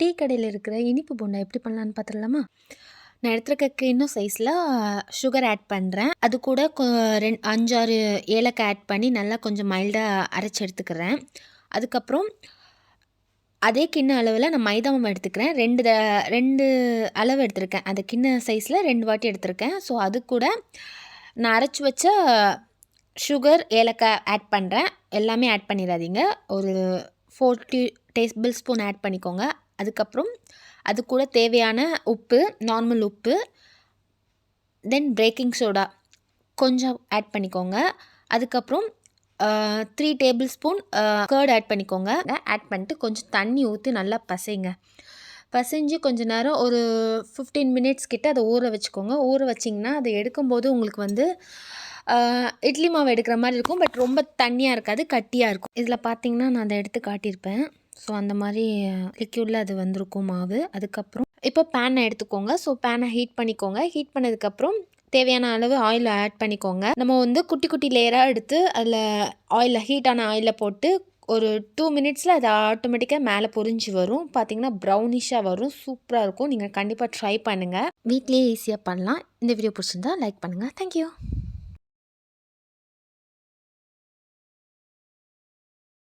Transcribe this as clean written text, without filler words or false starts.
Tea கடையில் இருக்கிற இனிப்பு போண்டா எப்படி பண்ணலான்னு பார்த்துடலாமா? நான் எடுத்துருக்க கிண்ணம் சைஸில் சுகர் ஆட் பண்ணுறேன். அது கூட 5, 6 ஏலக்காய் ஆட் பண்ணி நல்லா கொஞ்சம் மைல்டாக அரைச்சி எடுத்துக்கிறேன். அதுக்கப்புறம் அதே கிண்ண அளவில் நான் மைதா மாவு எடுத்துக்கிறேன். 2 அளவு எடுத்திருக்கேன். அந்த கிண்ண சைஸில் 2 வாட்டி எடுத்திருக்கேன். ஸோ அது கூட நான் அரைச்சி வச்ச சுகர், ஏலக்காய் ஆட் பண்ணுறேன். எல்லாமே ஆட் பண்ணிடாதீங்க. ஒரு 40 டேபிள் ஸ்பூன் ஆட் பண்ணிக்கோங்க. அதுக்கப்புறம் அது கூட தேவையான உப்பு, நார்மல் உப்பு, தென் பேக்கிங் சோடா கொஞ்சம் ஆட் பண்ணிக்கோங்க. அதுக்கப்புறம் 3 டேபிள் ஸ்பூன் கர்ட் ஆட் பண்ணிக்கோங்க. ஆட் பண்ணிட்டு கொஞ்சம் தண்ணி ஊற்றி நல்லா பசைஞ்சு கொஞ்ச நேரம் ஒரு 15 மினிட்ஸ் கிட்ட அதை ஊற வச்சுக்கோங்க. ஊற வச்சிங்கன்னா அதை எடுக்கும்போது உங்களுக்கு இட்லி மாவு எடுக்கிற மாதிரி இருக்கும். பட் ரொம்ப தண்ணியாக இருக்காது, கட்டியாக இருக்கும். இதில் பார்த்தீங்கன்னா நான் அதை எடுத்து காட்டியிருப்பேன். ஸோ அந்த மாதிரி லிக்யூடில் அது வந்திருக்கும் மாவு. அதுக்கப்புறம் இப்போ பேனை எடுத்துக்கோங்க. ஸோ பேனை ஹீட் பண்ணிக்கோங்க. ஹீட் பண்ணதுக்கப்புறம் தேவையான அளவு ஆயில் ஆட் பண்ணிக்கோங்க. நம்ம குட்டி குட்டி லேயராக எடுத்து அதில் ஹீட்டான ஆயிலில் போட்டு ஒரு 2 மினிட்ஸில் அது ஆட்டோமேட்டிக்காக மேலே பொரிஞ்சு வரும். பார்த்தீங்கன்னா ப்ரௌனிஷாக வரும். சூப்பராக இருக்கும். நீங்கள் கண்டிப்பாக ட்ரை பண்ணுங்கள். வீட்லேயே ஈஸியாக பண்ணலாம். இந்த வீடியோ பிடிச்சிருந்தா லைக் பண்ணுங்கள். தேங்க்யூ.